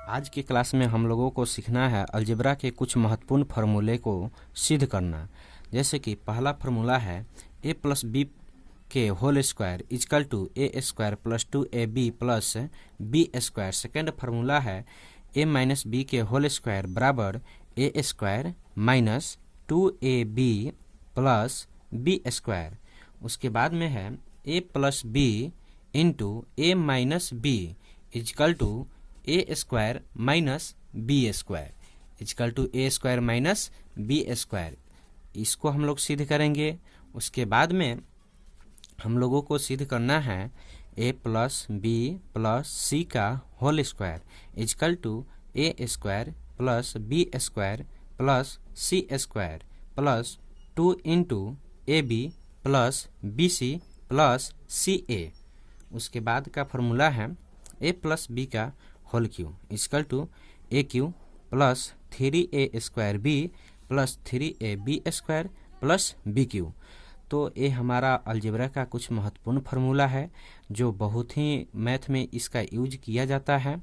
आज की क्लास में हम लोगों को सीखना है अलजेब्रा के कुछ महत्वपूर्ण फार्मूले को सिद्ध करना। जैसे कि पहला फार्मूला है a प्लस बी के whole square equal to A square plus 2ab plus B square. Second formula है a माइनस बी के होल स्क्वायर बराबर A square minus 2ab plus B square. उसके बाद में है a plus B into A minus B equal to A square minus B square equal to A square minus B square. इसको हम लोग सिद्ध करेंगे। उसके बाद में हम लोगों को सिद्ध करना है A plus B plus C का whole square equal to A square plus B square plus C square plus 2 into A B plus B C plus C A. उसके बाद का फॉर्मूला है ए प्लस बी का whole cube equal to A cube plus 3a square B plus 3a B square plus B cube. तो ये हमारा algebra का कुछ महत्वपूर्ण फार्मूला है जो बहुत ही मैथ में इसका यूज किया जाता है।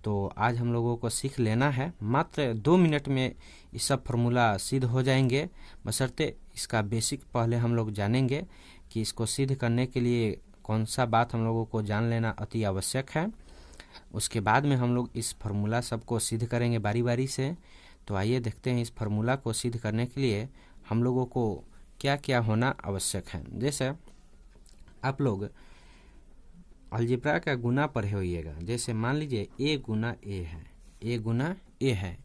तो आज हम लोगों को सीख लेना है। मात्र 2 मिनट में ये सब फार्मूला सिद्ध हो जाएंगे, बशर्ते इसका बेसिक पहले हम लोग जानेंगे कि इसको सिद्ध करने के लिए कौन सा बात हम लोगों को जान लेना अति आवश्यक है। उसके बाद में हम लोग इस फार्मूला सबको सिद्ध करेंगे बारी बारी से। तो आइए देखते हैं इस फार्मूला को सिद्ध करने के लिए हम लोगों को क्या क्या होना आवश्यक है। जैसे आप लोग अलजेब्रा का गुना पढ़े होइएगा। जैसे मान लीजिए ए गुना ए है, ए गुना ए है,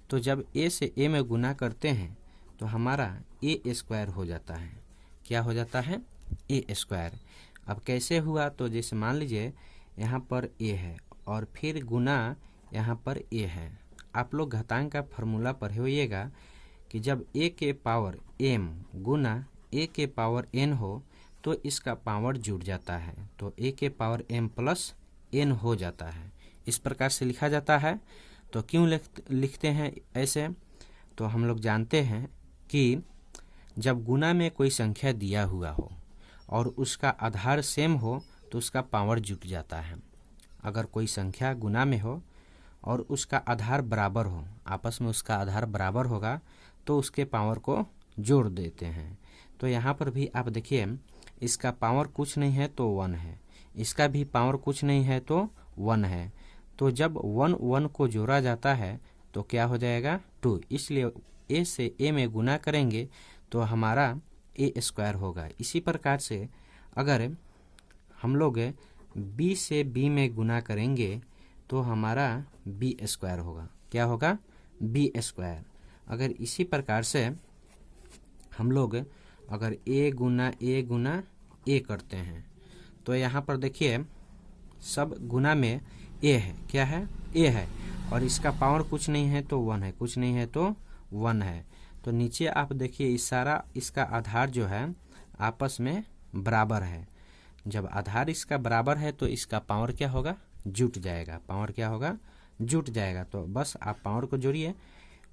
तो जब ए से ए में गुना करते हैं तो हमारा ए स्क्वायर हो जाता है। क्या हो जाता है? A square. अब कैसे हुआ? तो जैसे मान लीजिए यहाँ पर ए है और फिर गुना यहाँ पर ए है। आप लोग घातांक का फार्मूला पढ़े होइएगा कि जब ए के पावर m गुना ए के पावर n हो तो इसका पावर जुड़ जाता है, तो ए के पावर m प्लस n हो जाता है। इस प्रकार से लिखा जाता है। तो क्यों लिखते हैं ऐसे? तो हम लोग जानते हैं कि जब गुना में कोई संख्या दिया हुआ हो और उसका आधार सेम हो तो उसका पावर जुट जाता है। अगर कोई संख्या गुना में हो और उसका आधार बराबर हो, आपस में उसका आधार बराबर होगा तो उसके पावर को जोड़ देते हैं। तो यहाँ पर भी आप देखिए, इसका पावर कुछ नहीं है तो 1 है, इसका भी पावर कुछ नहीं है तो 1 है। तो जब 1 1 को जोड़ा जाता है तो क्या हो जाएगा? 2। इसलिए ए से ए में गुना करेंगे तो हमारा ए स्क्वायर होगा। इसी प्रकार से अगर हम लोग बी से बी में गुना करेंगे तो हमारा बी स्क्वायर होगा। क्या होगा? B square. अगर इसी प्रकार से हम लोग अगर ए गुना ए करते हैं तो यहाँ पर देखिए सब गुना में ए है। क्या है? ए है, और इसका पावर कुछ नहीं है तो 1 है, कुछ नहीं है तो 1 है। तो नीचे आप देखिए इस सारा इसका आधार जो है आपस में बराबर है। जब आधार इसका बराबर है तो इसका पावर क्या होगा? जुट जाएगा। पावर क्या होगा? जुट जाएगा। तो बस आप पावर को जोड़िए,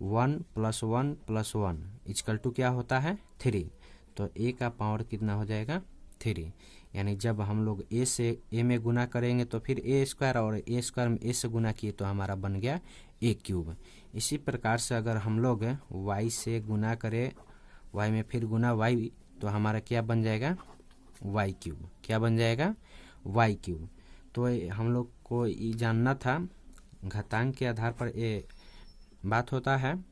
1 + 1 + 1 इजकल टू क्या होता है? 3। तो ए का पावर कितना हो जाएगा? 3। यानी जब हम लोग ए से ए में गुना करेंगे तो फिर ए स्क्वायर, और ए स्क्वायर में ए से गुना किए तो हमारा बन गया ए क्यूब। इसी प्रकार से अगर हम लोग वाई से गुना करें, वाई में फिर गुना वाई, तो हमारा क्या बन जाएगा? Y cube. क्या बन जाएगा? Y cube. तो हम लोग को ये जानना था, घातांक के आधार पर ये बात होता है,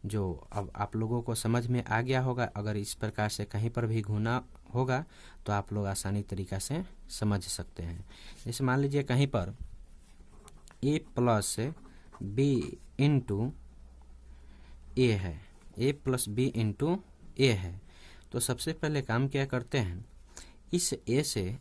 जो अब आप लोगों को समझ में आ गया होगा। अगर इस प्रकार से कहीं पर भी गुना होगा तो आप लोग आसानी तरीक़ा से समझ सकते हैं। जैसे मान लीजिए कहीं पर ए प्लस बी इंटू ए है, ए प्लस बी इंटू ए है। तो सबसे पहले काम क्या करते हैं, इस ए से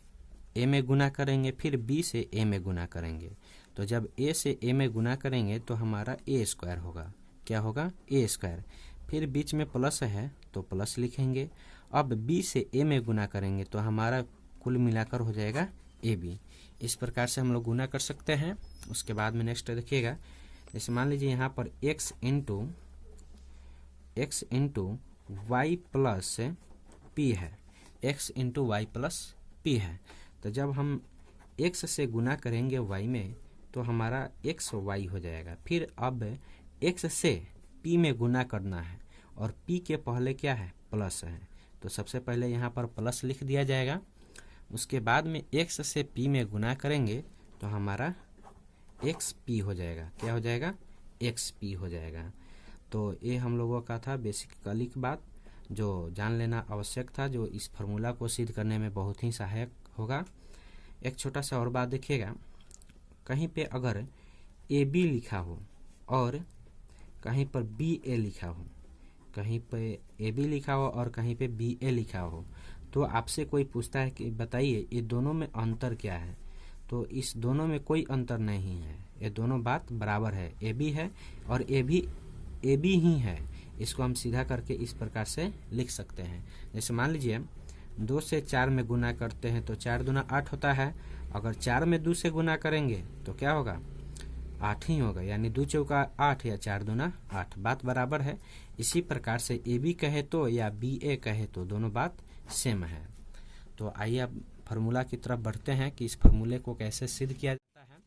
ए में गुना करेंगे, फिर बी से ए में गुना करेंगे। तो जब ए से ए में गुना करेंगे तो हमारा ए स्क्वायर होगा। क्या होगा? ए स्क्वायर। फिर बीच में प्लस है तो प्लस लिखेंगे। अब बी से ए में गुना करेंगे तो हमारा कुल मिलाकर हो जाएगा ए बी। इस प्रकार से हम लोग गुना कर सकते हैं। उसके बाद में नेक्स्ट देखिएगा, जैसे मान लीजिए यहाँ पर x into Y plus P है, x into Y plus P है। तो जब हम x से गुना करेंगे y में तो हमारा एक्स वाई हो जाएगा। फिर अब एक्स से पी में गुना करना है और पी के पहले क्या है, प्लस है, तो सबसे पहले यहाँ पर प्लस लिख दिया जाएगा। उसके बाद में एक्स से पी में गुना करेंगे तो हमारा एक्स पी हो जाएगा। क्या हो जाएगा, एक्स पी हो जाएगा। तो ये हम लोगों का था बेसिकली की बात, जो जान लेना आवश्यक था, जो इस फार्मूला को सिद्ध करने में बहुत ही सहायक होगा। एक छोटा सा और बात देखिएगा, कहीं पे अगर ए बी लिखा हो और कहीं पर बी ए लिखा हो, कहीं पे ए बी लिखा हो और कहीं पे बी ए लिखा हो, तो आपसे कोई पूछता है कि बताइए ये दोनों में अंतर क्या है, तो इस दोनों में कोई अंतर नहीं है, ये दोनों बात बराबर है। ए बी है और ए बी ही है। इसको हम सीधा करके इस प्रकार से लिख सकते हैं। जैसे मान लीजिए 2 से 4 में गुना करते हैं तो 4 दूना 8 होता है। अगर 4 में 2 से गुना करेंगे तो क्या होगा, 8 ही होगा, यानी 2 चौका 8 या 4 दूना 8, बात बराबर है। इसी प्रकार से ए बी कहे तो या बी ए कहे तो दोनों बात सेम है। तो आइए अब फार्मूला की तरफ बढ़ते हैं कि इस फार्मूले को कैसे सिद्ध किया जाता है।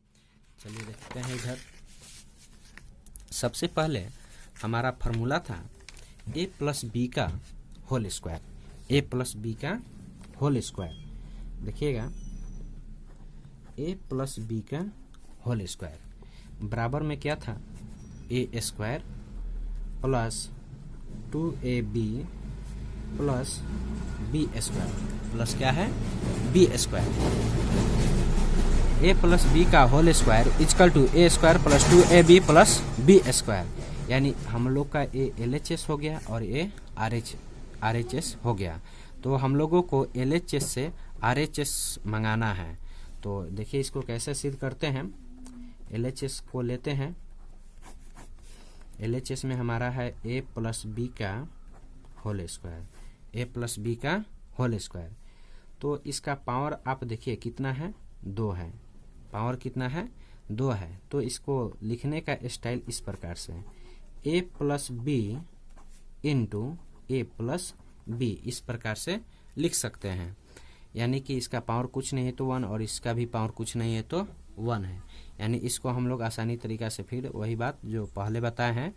चलिए देखते हैं इधर। सबसे पहले हमारा फार्मूला था ए प्लस बी का whole square, A plus B का होल स्क्वायर। देखिएगा, ए प्लस बी का होल स्क्वायर बराबर में क्या था, A square plus 2ab plus B square plus क्या है, B square. A plus B का whole square equal to A square plus 2ab plus B square, यानी हम लोग का ए LHS हो गया और ए RHS हो गया। तो हम लोगों को LHS से RHS मंगाना है। तो देखिए इसको कैसे सिद्ध करते हैं। LHS को लेते हैं, LHS में हमारा है ए प्लस बी का whole square, A plus B का होल स्क्वायर। तो इसका पावर आप देखिए कितना है, 2 है, पावर कितना है, 2 है। तो इसको लिखने का स्टाइल इस प्रकार से, ए प्लस बी इंटू ए प्लस बी, इस प्रकार से लिख सकते हैं। यानी कि इसका पावर कुछ नहीं है तो 1 और इसका भी पावर कुछ नहीं है तो 1 है। यानी इसको हम लोग आसानी तरीका से फिर वही बात जो पहले बताए हैं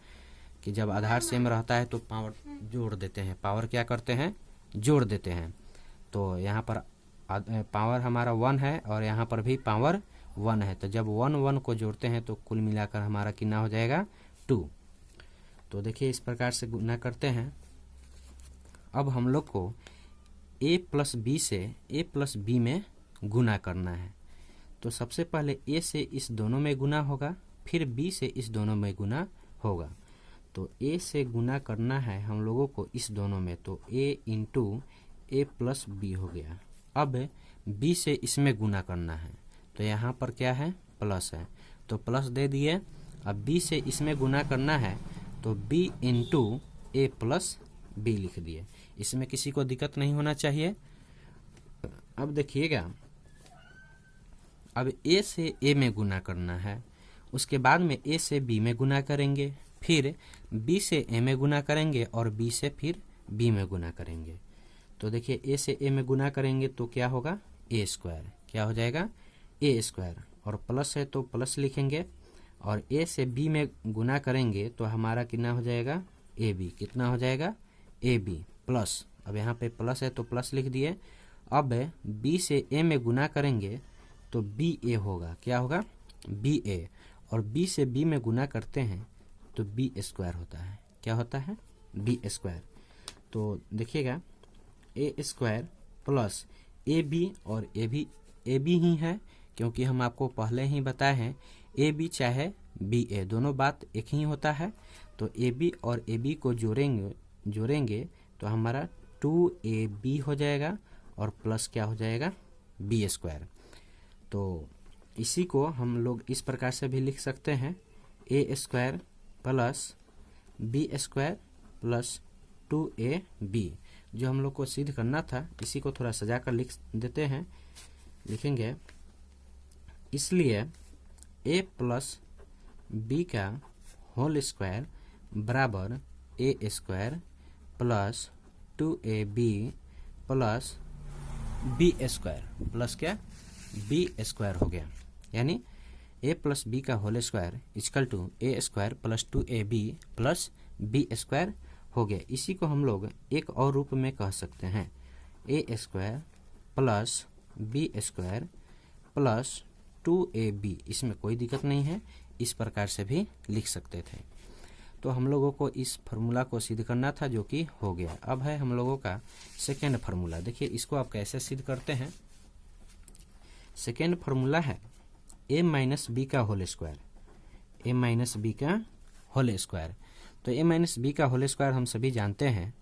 कि जब आधार सेम रहता है तो पावर जोड़ देते हैं, पावर क्या करते हैं, जोड़ देते हैं। तो यहाँ पर पावर हमारा 1 है और यहाँ पर भी पावर 1 है। तो जब 1 को जोड़ते हैं तो कुल मिलाकर हमारा कितना हो जाएगा, 2। तो देखिए इस प्रकार से गुना करते हैं। अब हम लोग को a प्लस बी से a प्लस बी में गुना करना है। तो सबसे पहले a से इस दोनों में गुना होगा, फिर b से इस दोनों में गुना होगा। तो a से गुना करना है हम लोगों को इस दोनों में, तो a into A plus B हो गया। अब b से इसमें गुना करना है, तो यहाँ पर क्या है, प्लस है, तो प्लस दे दिए। अब b से इसमें गुना करना है तो b इंटू ए प्लस बी लिख दिए। इसमें किसी को दिक्कत नहीं होना चाहिए। अब देखिएगा, अब a से a में गुना करना है, उसके बाद में a से b में गुना करेंगे, फिर b से a में गुना करेंगे और b से फिर b में गुना करेंगे। तो देखिए a से a में गुना करेंगे तो क्या होगा, a स्क्वायर, क्या हो जाएगा, a स्क्वायर, और प्लस है तो प्लस लिखेंगे, और a से b में गुना करेंगे तो हमारा कितना हो जाएगा, ab, कितना हो जाएगा, ab प्लस, अब यहाँ पे प्लस है तो प्लस लिख दिए। अब b से a में गुना करेंगे तो ba होगा, क्या होगा, ba, और b से b में गुना करते हैं तो b स्क्वायर होता है, क्या होता है, b स्क्वायर। तो देखिएगा a स्क्वायर प्लस ab, और ab ही है क्योंकि हम आपको पहले ही बताए हैं ab चाहे ba दोनों बात एक ही होता है। तो ab और ab को जोड़ेंगे तो हमारा 2ab हो जाएगा और प्लस क्या हो जाएगा, b स्क्वायर। तो इसी को हम लोग इस प्रकार से भी लिख सकते हैं, a square plus b square plus 2ab। जो हम लोग को सिद्ध करना था इसी को थोड़ा सजा कर लिख देते हैं, लिखेंगे, इसलिए a प्लस बी का होल स्क्वायर बराबर A square plus 2ab plus B square plus क्या, बी स्क्वायर हो गया। यानी ए प्लस बी का whole square equal to A square plus 2ab plus B square हो गया। इसी को हम लोग एक और रूप में कह सकते हैं, A square plus B square plus 2ab। इसमें कोई दिक्कत नहीं है, इस प्रकार से भी लिख सकते थे। तो हम लोगों को इस फार्मूला को सिद्ध करना था, जो कि हो गया। अब है हम लोगों का सेकेंड फार्मूला। देखिए इसको आप कैसे सिद्ध करते हैं। सेकेंड फार्मूला है ए माइनस बी का whole square, A minus B का होल स्क्वायर। तो ए माइनस बी का होल स्क्वायर हम सभी जानते हैं,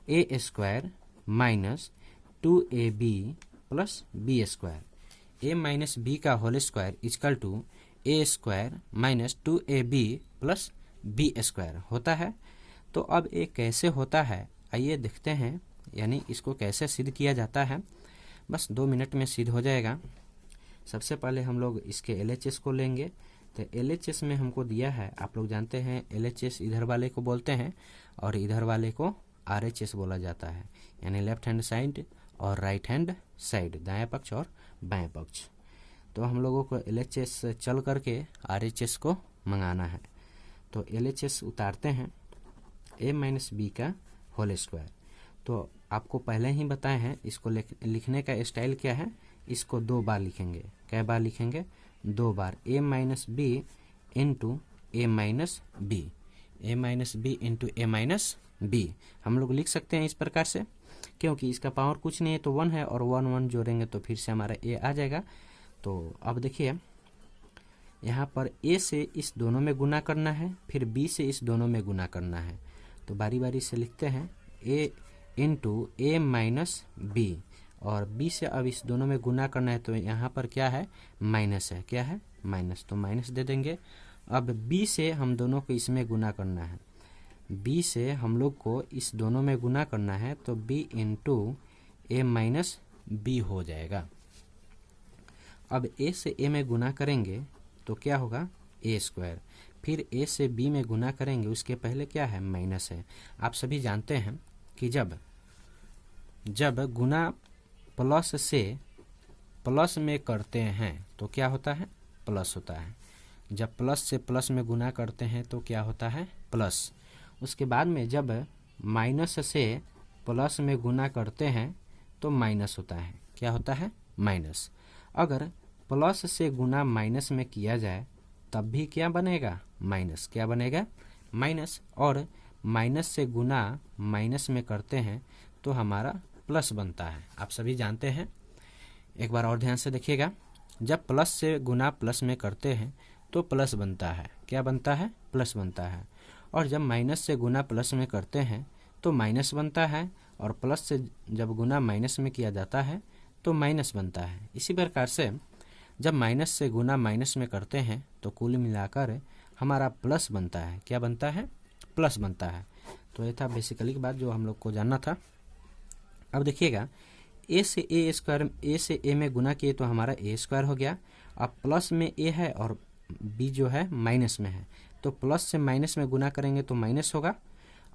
A square minus 2ab plus B square. A minus B का whole square equal to A square minus 2ab plus B square होता है। तो अब ये कैसे होता है आइए देखते हैं, यानी इसको कैसे सिद्ध किया जाता है। बस 2 मिनट में सिद्ध हो जाएगा। सबसे पहले हम लोग इसके LHS को लेंगे। तो LHS में हमको दिया है, आप लोग जानते हैं LHS इधर वाले को बोलते हैं और इधर वाले को RHS बोला जाता है, यानी लेफ्ट हैंड साइड और राइट हैंड साइड, दायां पक्ष और बाएं पक्ष। तो हम लोगों को LHS चल करके RHS को मंगाना है। तो LHS उतारते हैं, ए माइनस बी का होल स्क्वायर। तो आपको पहले ही बताए हैं, इसको लिखने का स्टाइल क्या है, इसको 2 बार लिखेंगे। कै बार लिखेंगे? 2 बार। ए minus B into A minus B, A minus B into A minus B हम लोग लिख सकते हैं इस प्रकार से, क्योंकि इसका पावर कुछ नहीं है तो 1 है, और 1 1 जोड़ेंगे तो फिर से हमारा ए आ जाएगा। तो अब देखिए यहाँ पर ए से इस दोनों में गुना करना है, फिर बी से इस दोनों में गुना करना है। तो बारी बारी से लिखते हैं, ए इंटू ए माइनस बी, और बी से अब इस दोनों में गुना करना है। तो यहाँ पर क्या है? माइनस है। क्या है? माइनस। तो माइनस दे देंगे। अब बी से हम दोनों को इसमें गुना करना है, बी से हम लोग को इस दोनों में गुना करना है, तो B into A minus B हो जाएगा। अब ए से ए में गुना करेंगे तो क्या होगा? ए स्क्वायर। फिर ए से बी में गुना करेंगे, उसके पहले क्या है? माइनस है। आप सभी जानते हैं कि जब गुना प्लस से प्लस में करते हैं तो क्या होता है? प्लस होता है। जब प्लस से प्लस में गुना करते हैं तो क्या होता है? प्लस। उसके बाद में जब माइनस से प्लस में गुना करते हैं तो माइनस होता है। क्या होता है? माइनस। अगर प्लस से गुना माइनस में किया जाए तब भी क्या बनेगा? माइनस। क्या बनेगा? माइनस। और माइनस से गुना माइनस में करते हैं तो हमारा प्लस बनता है। आप सभी जानते हैं। एक बार और ध्यान से देखिएगा, जब प्लस से गुना प्लस में करते हैं तो प्लस बनता है। क्या बनता है? प्लस बनता है। और जब माइनस से गुना प्लस में करते हैं तो माइनस बनता है, और प्लस से जब गुना माइनस में किया जाता है तो माइनस बनता है। इसी प्रकार से जब माइनस से गुना माइनस में करते हैं तो कुल मिलाकर हमारा प्लस बनता है। क्या बनता है? प्लस बनता है। तो ये था बेसिकली की बात जो हम लोग को जानना था। अब देखिएगा, ए से ए स्क्वायर, ए से ए में गुना किए तो हमारा ए स्क्वायर हो गया। अब प्लस में ए है और बी जो है माइनस में है, तो प्लस से माइनस में गुना करेंगे तो माइनस होगा।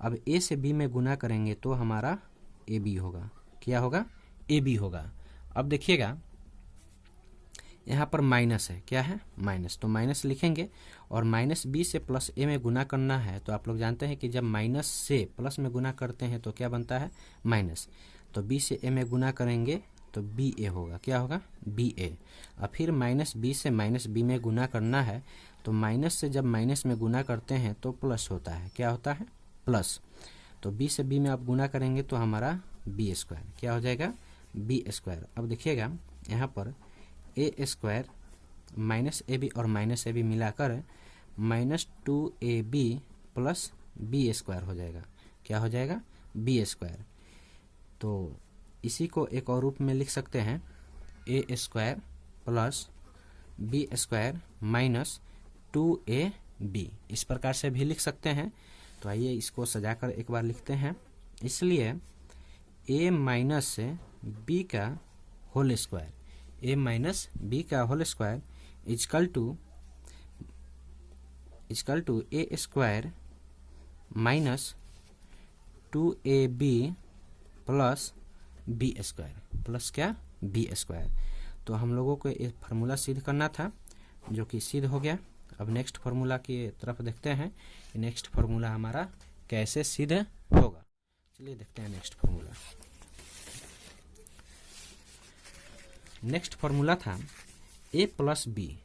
अब ए से बी में गुना करेंगे तो हमारा ए बी होगा। क्या होगा? ए बी होगा। अब देखिएगा यहाँ पर माइनस है। क्या है? माइनस। तो माइनस लिखेंगे, और माइनस बी से प्लस ए में गुना करना है। तो आप लोग जानते हैं कि जब माइनस से प्लस में गुना करते हैं तो क्या बनता है? माइनस। तो बी से ए में गुना करेंगे तो बी ए होगा। क्या होगा? बी ए। और फिर माइनस बी से माइनस बी में गुना करना है, तो माइनस से जब माइनस में गुना करते हैं तो प्लस होता है। क्या होता है? प्लस। तो बी से बी में आप गुना करेंगे तो हमारा बी स्क्वायर। क्या हो जाएगा? B square. अब देखिएगा यहाँ पर A square minus A B और माइनस ए बी मिलाकर minus 2ab plus B square हो जाएगा। क्या हो जाएगा? B square. तो इसी को एक और रूप में लिख सकते हैं, A square plus B square minus 2ab। इस प्रकार से भी लिख सकते हैं। तो आइए इसको सजाकर एक बार लिखते हैं। इसलिए ए माइनस बी का whole square, A minus B का whole square equal to A square minus 2ab plus B square. Plus क्या? B square. तो हम लोगों को एक फार्मूला सिद्ध करना था। जो कि सिद्ध हो गया। अब नेक्स्ट फार्मूला की तरफ देखते हैं, नेक्स्ट फार्मूला हमारा कैसे सिद्ध होगा। चलिए देखते हैं नेक्स्ट फार्मूला। नेक्स्ट फार्मूला था a plus B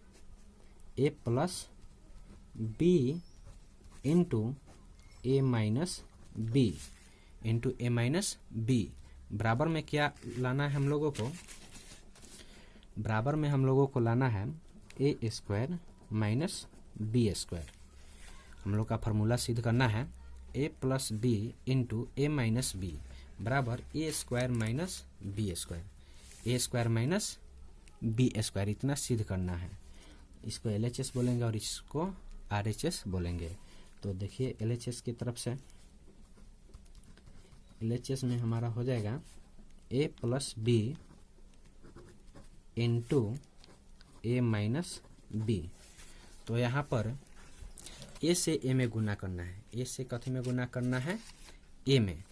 into A minus B बराबर में क्या लाना है हम लोगों को, बराबर में हम लोगों को लाना है A square minus B square. हम लोग का फार्मूला सिद्ध करना है a plus B into A minus B बराबर A square minus B square, A square minus B square, इतना सिद्ध करना है। इसको LHS बोलेंगे और इसको RHS बोलेंगे। तो देखिए LHS की तरफ से, LHS में हमारा हो जाएगा a plus B into A minus B. तो यहाँ पर a से a में गुना करना है, a से कथी में गुना करना है, a में,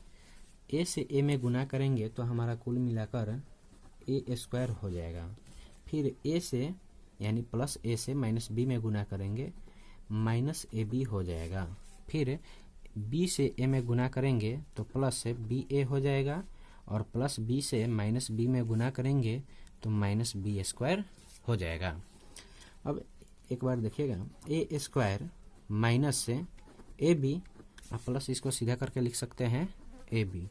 a से a में गुना करेंगे तो हमारा कुल मिलाकर a स्क्वायर हो जाएगा। फिर a से यानी प्लस a से माइनस b में गुना करेंगे, माइनस AB हो जाएगा। फिर b से a में गुना करेंगे तो प्लस से BA हो जाएगा, और प्लस b से माइनस b में गुना करेंगे तो माइनस b स्क्वायर हो जाएगा। अब एक बार देखिएगा, a स्क्वायर माइनस से AB और प्लस इसको सीधा करके लिख सकते हैं AB,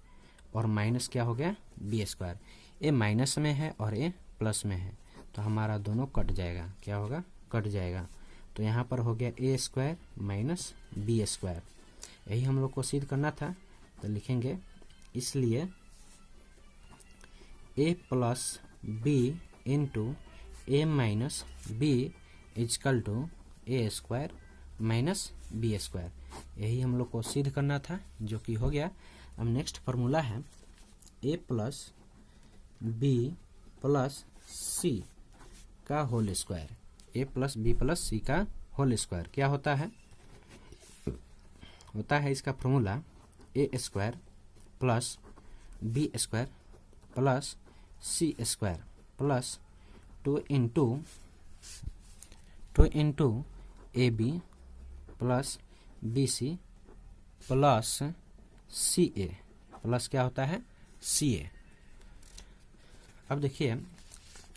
और माइनस क्या हो गया b स्क्वायर। a माइनस में है और a प्लस में है तो हमारा दोनों कट जाएगा, क्या होगा, कट जाएगा। तो यहाँ पर हो गया a square minus B square. यही हम लोग को सिद्ध करना था, तो लिखेंगे इसलिए a plus B into A minus B equal to A square minus B square. यही हम लोग को सिद्ध करना था, जो कि हो गया। अब नेक्स्ट फार्मूला है a plus B plus C का whole square. a plus B plus C का होल स्क्वायर क्या होता है, होता है इसका formula a square plus B square plus C square plus 2 into A B plus B C plus C A plus क्या होता है सी ए। अब देखिए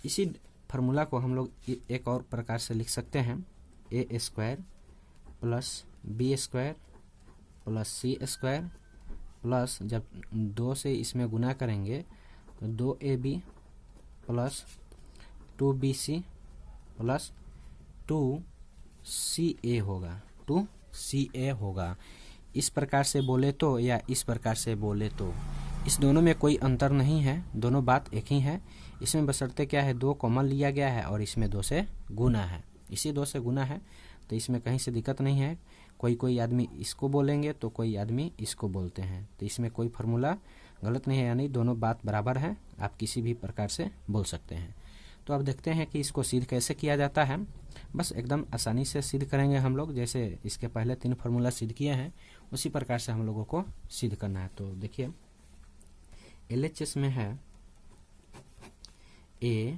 इसी फार्मूला को हम लोग एक और प्रकार से लिख सकते हैं, A square plus B square plus C square plus, जब 2 से इसमें गुना करेंगे तो 2AB plus 2BC plus 2CA होगा, 2CA होगा। इस प्रकार से बोले तो या इस प्रकार से बोले तो इस दोनों में कोई अंतर नहीं है, दोनों बात एक ही है। इसमें बशर्ते क्या है, 2 कॉमन लिया गया है और इसमें 2 से गुना है, इसी 2 से गुना है, तो इसमें कहीं से दिक्कत नहीं है। कोई आदमी इसको बोलेंगे तो कोई आदमी इसको बोलते हैं, तो इसमें कोई फार्मूला गलत नहीं है, यानी दोनों बात बराबर है, आप किसी भी प्रकार से बोल सकते हैं। तो अब देखते हैं कि इसको सिद्ध कैसे किया जाता है। बस एकदम आसानी से सिद्ध करेंगे हम लोग, जैसे इसके पहले 3 फार्मूला सिद्ध किए हैं उसी प्रकार से हम लोगों को सिद्ध करना है। तो देखिए LHS में है a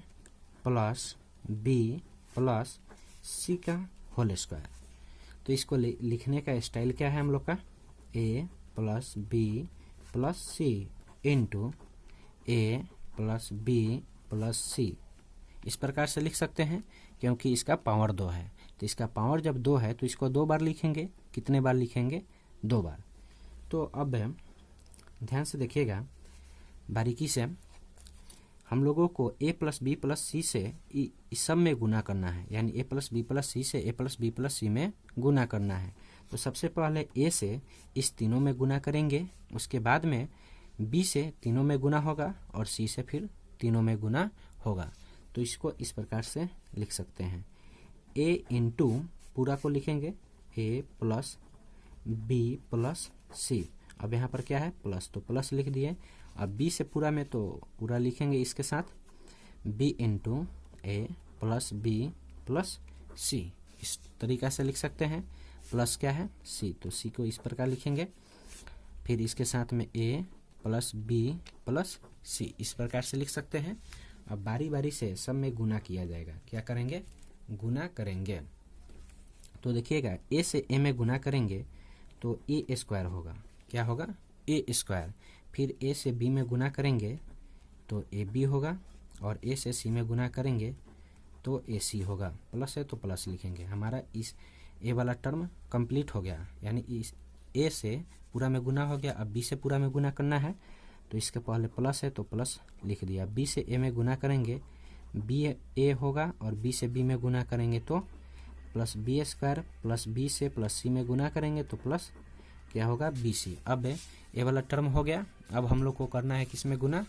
plus B plus C का होल स्क्वायर। तो इसको लिखने का स्टाइल क्या है हम लोग का, a plus B plus C into A plus B plus C, इस प्रकार से लिख सकते हैं क्योंकि इसका पावर 2 है। तो इसका पावर जब 2 है तो इसको 2 बार लिखेंगे, कितने बार लिखेंगे, 2 बार। तो अब ध्यान से देखिएगा बारीकी से, हम लोगों को a प्लस बी प्लस सी से इस सब में गुना करना है, यानी a प्लस बी प्लस सी से a plus B plus C में गुना करना है। तो सबसे पहले a से इस तीनों में गुना करेंगे, उसके बाद में b से तीनों में गुना होगा और c से फिर तीनों में गुना होगा। तो इसको इस प्रकार से लिख सकते हैं, a इंटू पूरा को लिखेंगे a प्लस बी प्लस सी। अब यहाँ पर क्या है प्लस, तो प्लस लिख दिए। अब b से पूरा में तो पूरा लिखेंगे इसके साथ, b इंटू ए प्लस बी प्लस सी, इस तरीका से लिख सकते हैं। प्लस क्या है c, तो c को इस प्रकार लिखेंगे, फिर इसके साथ में a plus B plus C, इस प्रकार से लिख सकते हैं। अब बारी बारी से सब में गुना किया जाएगा, क्या करेंगे गुना करेंगे तो देखिएगा ए से ए में गुना करेंगे तो ए स्क्वायर होगा। क्या होगा? ए स्क्वायर। फिर ए से बी में गुना करेंगे तो ए बी होगा, और ए से सी में गुना करेंगे तो ए सी होगा। प्लस है तो प्लस लिखेंगे। हमारा इस ए वाला टर्म कंप्लीट हो गया, यानी इस ए से पूरा में गुना हो गया। अब बी से पूरा में गुना करना है तो इसके पहले प्लस है तो प्लस लिख दिया। बी से ए में गुना करेंगे बी ए होगा, और बी से बी में गुना करेंगे तो plus B square, plus B से प्लस सी में गुना करेंगे तो प्लस क्या होगा? B C. अब ए वाला टर्म हो गया। अब हम लोग को करना है किस में गुना?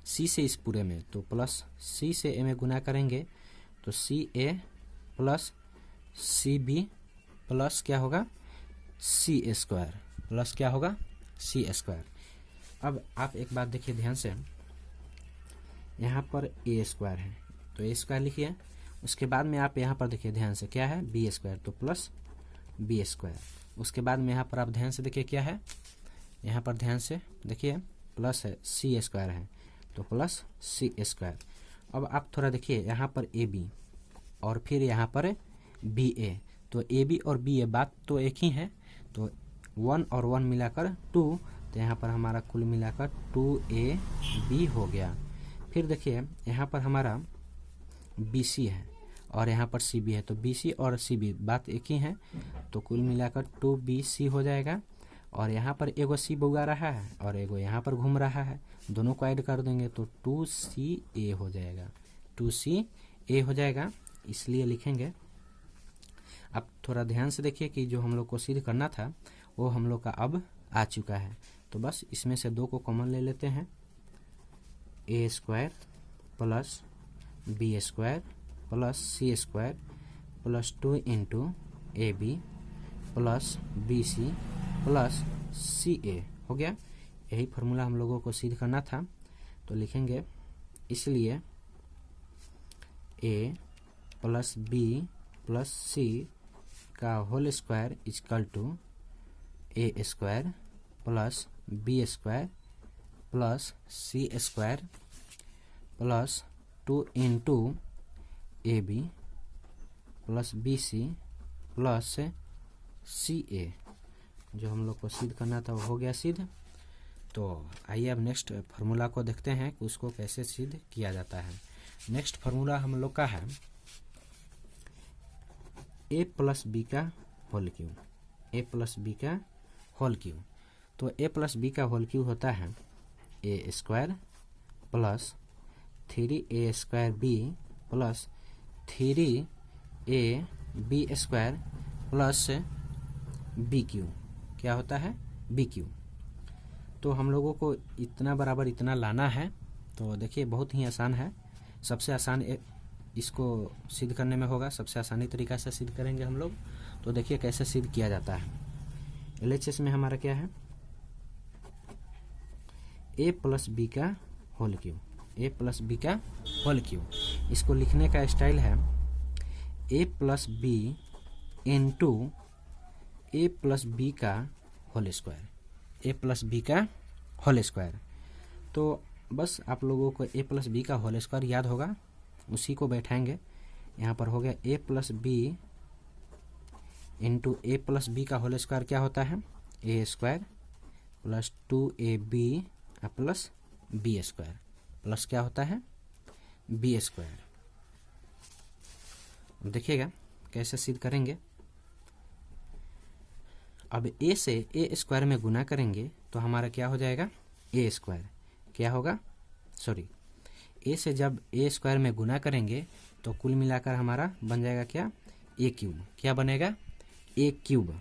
सी से इस पूरे में, तो प्लस सी से ए में गुना करेंगे तो सी A plus C B plus क्या होगा? सी स्क्वायर, प्लस क्या होगा? सी स्क्वायर। अब आप एक बात देखिए ध्यान से, यहाँ पर ए स्क्वायर है तो ए स्क्वायर लिखिए। उसके बाद में आप यहाँ पर देखिए ध्यान से, क्या है? बी स्क्वायर, तो प्लस बी स्क्वायर। उसके बाद में यहाँ पर आप ध्यान से देखिए क्या है, यहाँ पर ध्यान से देखिए प्लस है, सी स्क्वायर है तो प्लस सी स्क्वायर। अब आप थोड़ा देखिए यहाँ पर ए बी और फिर यहाँ पर बी ए, तो ए बी और बी ए बात तो एक ही है, तो 1 और 1 मिलाकर 2, तो यहाँ पर हमारा कुल मिलाकर 2AB हो गया। फिर देखिए यहाँ पर हमारा BC है और यहाँ पर CB है, तो BC और CB बात एक ही है, तो कुल मिलाकर 2BC हो जाएगा। और यहाँ पर एगो C बुगा रहा है और एगो यहाँ पर घूम रहा है, दोनों को ऐड कर देंगे तो 2CA हो जाएगा, 2CA हो जाएगा। इसलिए लिखेंगे। अब थोड़ा ध्यान से देखिए कि जो हम लोग को सिद्ध करना था वो हम लोग का अब आ चुका है, तो बस इसमें से 2 को कॉमन ले लेते हैं। A square plus B square plus C square plus 2 into A B plus B C plus C A हो गया। यही फार्मूला हम लोगों को सिद्ध करना था, तो लिखेंगे इसलिए A plus B plus C का whole square equal to A square plus B square plus C square plus 2 into A B plus B C plus C A. जो हम लोग को सिद्ध करना था वो हो गया सिद्ध। तो आइए अब नेक्स्ट फार्मूला को देखते हैं कि उसको कैसे सिद्ध किया जाता है। नेक्स्ट फार्मूला हम लोग का है ए प्लस बी का whole cube, A plus B का होल क्यूब। तो ए प्लस बी का होल क्यूब होता है A square plus 3a square B plus 3a B square plus B cube. क्या होता है? B cube. तो हम लोगों को इतना बराबर इतना लाना है, तो देखिए बहुत ही आसान है। सबसे आसान इसको सिद्ध करने में होगा, सबसे आसानी तरीका से सिद्ध करेंगे हम लोग। तो देखिए कैसे सिद्ध किया जाता है। LHS में हमारा क्या है? ए प्लस बी का whole cube, A plus B का होल क्यूब। इसको लिखने का स्टाइल है A plus B into A plus B का whole square, A plus B का होल स्क्वायर। तो बस आप लोगों को ए प्लस बी का होल स्क्वायर याद होगा, उसी को बैठाएंगे। यहाँ पर हो गया ए प्लस बी इंटू ए प्लस बी का होल स्क्वायर क्या होता है? A square plus 2ab plus B square plus क्या होता है? B square. देखिएगा कैसे सिद्ध करेंगे। अब ए से ए स्क्वायर में गुना करेंगे तो हमारा क्या हो जाएगा? ए स्क्वायर। क्या होगा? सॉरी, ए से जब ए स्क्वायर में गुना करेंगे तो कुल मिलाकर हमारा बन जाएगा क्या? ए क्यूब। क्या बनेगा? ए क्यूब।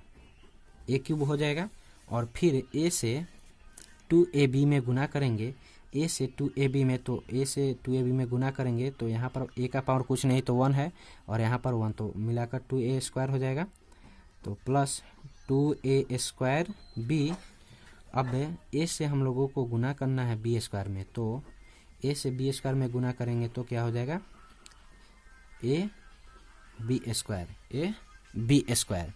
ए क्यूब हो जाएगा। और फिर ए से 2ab में गुना करेंगे, ए से 2ab में, तो ए से 2ab में गुना करेंगे तो यहाँ पर ए का पावर कुछ नहीं तो 1 है, और यहाँ पर 1, तो मिलाकर 2a स्क्वायर हो जाएगा, तो प्लस 2a स्क्वायर बी। अब ए से हम लोगों को गुना करना है बी स्क्वायर में, तो ए से बी स्क्वायर में गुना करेंगे तो क्या हो जाएगा? A B square, A B square.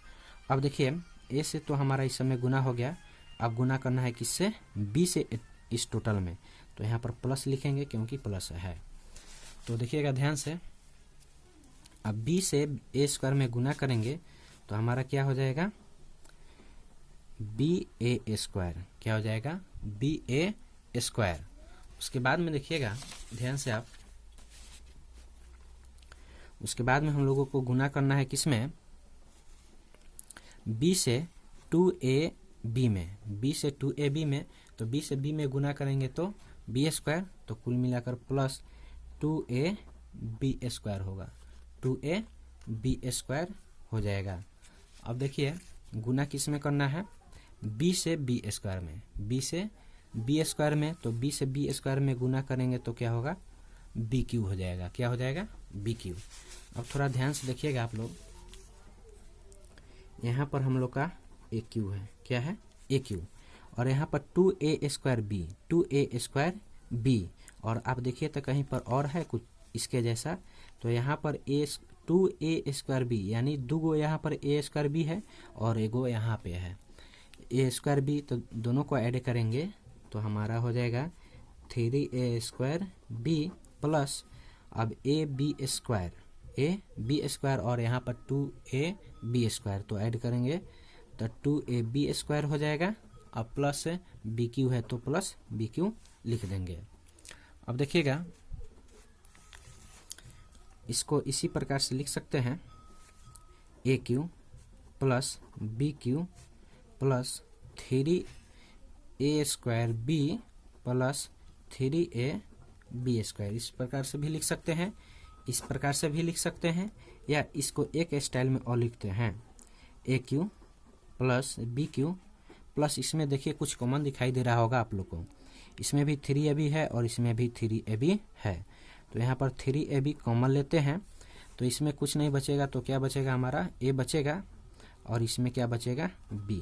अब देखिए ए से तो हमारा इस समय गुना हो गया, अब गुना करना है किससे? बी से इस टोटल में, तो यहाँ पर प्लस लिखेंगे क्योंकि प्लस है। तो देखिएगा ध्यान से, अब b से a स्क्वायर में गुना करेंगे तो हमारा क्या हो जाएगा, ba स्क्वायर। क्या हो जाएगा, ba स्क्वायर। उसके बाद में देखिएगा ध्यान से आप, उसके बाद में हम लोगों को गुना करना है किसमें, b से 2ab में, b से 2ab में। तो b से b में गुना करेंगे तो b स्क्वायर, तो कुल मिलाकर प्लस 2ab स्क्वायर होगा, 2ab स्क्वायर हो जाएगा। अब देखिए गुना किस में करना है, b से b स्क्वायर में, b से b स्क्वायर में। तो b से b स्क्वायर में गुना करेंगे तो क्या होगा, बी क्यू हो जाएगा। क्या हो जाएगा, बी क्यू। अब थोड़ा ध्यान से देखिएगा आप लोग, यहाँ पर हम लोग का ए क्यू है, क्या है, ए क्यू, और यहाँ पर 2a square B, 2a square B. और आप देखिए तो कहीं पर और है कुछ इसके जैसा, तो यहाँ पर 2a स्क्वायर बी, यानी दो गो यहाँ पर a स्क्वायर बी है और एगो यहाँ पे है a स्क्वायर बी। तो दोनों को ऐड करेंगे तो हमारा हो जाएगा 3a स्क्वायर बी प्लस अब ए बी स्क्वायर और यहाँ पर 2ab स्क्वायर, तो ऐड करेंगे तो 2ab स्क्वायर हो जाएगा। अब प्लस बी क्यू है तो प्लस बी क्यू लिख देंगे। अब देखिएगा इसको इसी प्रकार से लिख सकते हैं, ए cube plus B cube plus 3a square B plus 3ab square. इस प्रकार से भी लिख सकते हैं, इस प्रकार से भी लिख सकते हैं, या इसको एक स्टाइल में और लिखते हैं, ए cube plus B cube plus, इसमें देखिए कुछ कॉमन दिखाई दे रहा होगा आप लोग को, इसमें भी 3ab है और इसमें भी 3ab है। तो यहाँ पर 3ab कॉमन लेते हैं तो इसमें कुछ नहीं बचेगा, तो क्या बचेगा, हमारा a बचेगा और इसमें क्या बचेगा, b।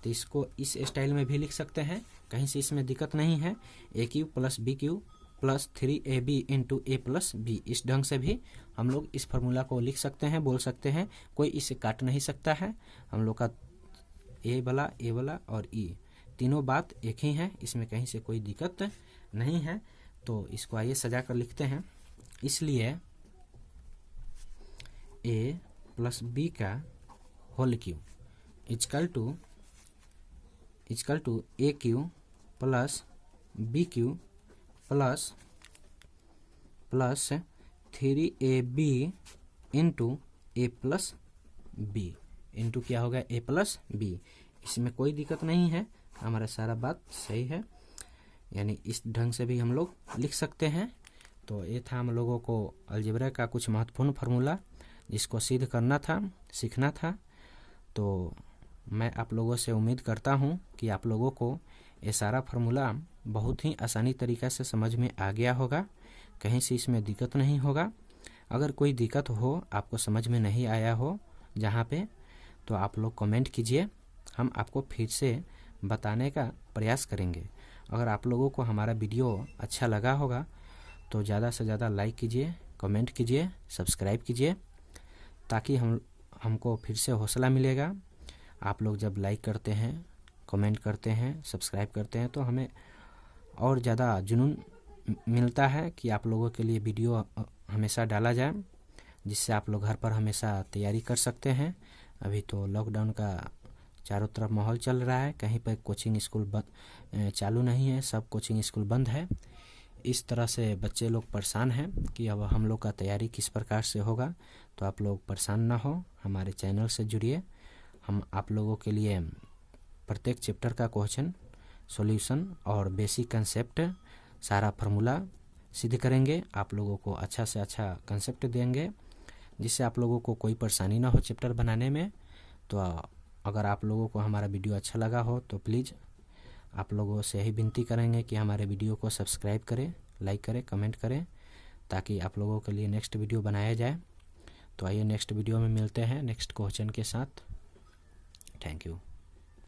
तो इसको इस स्टाइल में भी लिख सकते हैं, कहीं से इसमें दिक्कत नहीं है, a cube plus B cube plus 3ab into A plus b. इस ढंग से भी हम लोग इस फार्मूला को लिख सकते हैं, बोल सकते हैं, कोई इसे काट नहीं सकता है। हम लोग का ए वाला और ई तीनों बात एक ही है, इसमें कहीं से कोई दिक्कत नहीं है। तो इसको आइए सजा कर लिखते हैं, इसलिए ए प्लस बी का whole cube equal to A cube plus B cube plus 3ab into A plus B into क्या होगा, ए प्लस बी। इसमें कोई दिक्कत नहीं है, हमारा सारा बात सही है, यानी इस ढंग से भी हम लोग लिख सकते हैं। तो ये था हम लोगों को अलजेब्रा का कुछ महत्वपूर्ण फार्मूला जिसको सिद्ध करना था, सीखना था। तो मैं आप लोगों से उम्मीद करता हूँ कि आप लोगों को ये सारा फार्मूला बहुत ही आसानी तरीक़ा से समझ में आ गया होगा, कहीं से इसमें दिक्कत नहीं होगा। अगर कोई दिक्कत हो, आपको समझ में नहीं आया हो जहाँ पे, तो आप लोग कमेंट कीजिए, हम आपको फिर से बताने का प्रयास करेंगे। अगर आप लोगों को हमारा वीडियो अच्छा लगा होगा तो ज़्यादा से ज़्यादा लाइक कीजिए, कमेंट कीजिए, सब्सक्राइब कीजिए, ताकि हमको फिर से हौसला मिलेगा। आप लोग जब लाइक करते हैं, कमेंट करते हैं, सब्सक्राइब करते हैं तो हमें और ज़्यादा जुनून मिलता है कि आप लोगों के लिए वीडियो हमेशा डाला जाए, जिससे आप लोग घर पर हमेशा तैयारी कर सकते हैं। अभी तो लॉकडाउन का चारों तरफ माहौल चल रहा है, कहीं पर कोचिंग स्कूल चालू नहीं है, सब कोचिंग स्कूल बंद है। इस तरह से बच्चे लोग परेशान हैं कि अब हम लोग का तैयारी किस प्रकार से होगा। तो आप लोग परेशान ना हो, हमारे चैनल से जुड़िए, हम आप लोगों के लिए प्रत्येक चैप्टर का क्वेश्चन सॉल्यूशन और बेसिक कंसेप्ट सारा फार्मूला सिद्ध करेंगे, आप लोगों को अच्छा से अच्छा कंसेप्ट देंगे, जिससे आप लोगों को कोई परेशानी ना हो चैप्टर बनाने में। तो अगर आप लोगों को हमारा वीडियो अच्छा लगा हो तो प्लीज़ आप लोगों से यही विनती करेंगे कि हमारे वीडियो को सब्सक्राइब करें, लाइक करें, कमेंट करें, ताकि आप लोगों के लिए नेक्स्ट वीडियो बनाया जाए। तो आइए नेक्स्ट वीडियो में मिलते हैं नेक्स्ट क्वेश्चन के साथ। Thank you.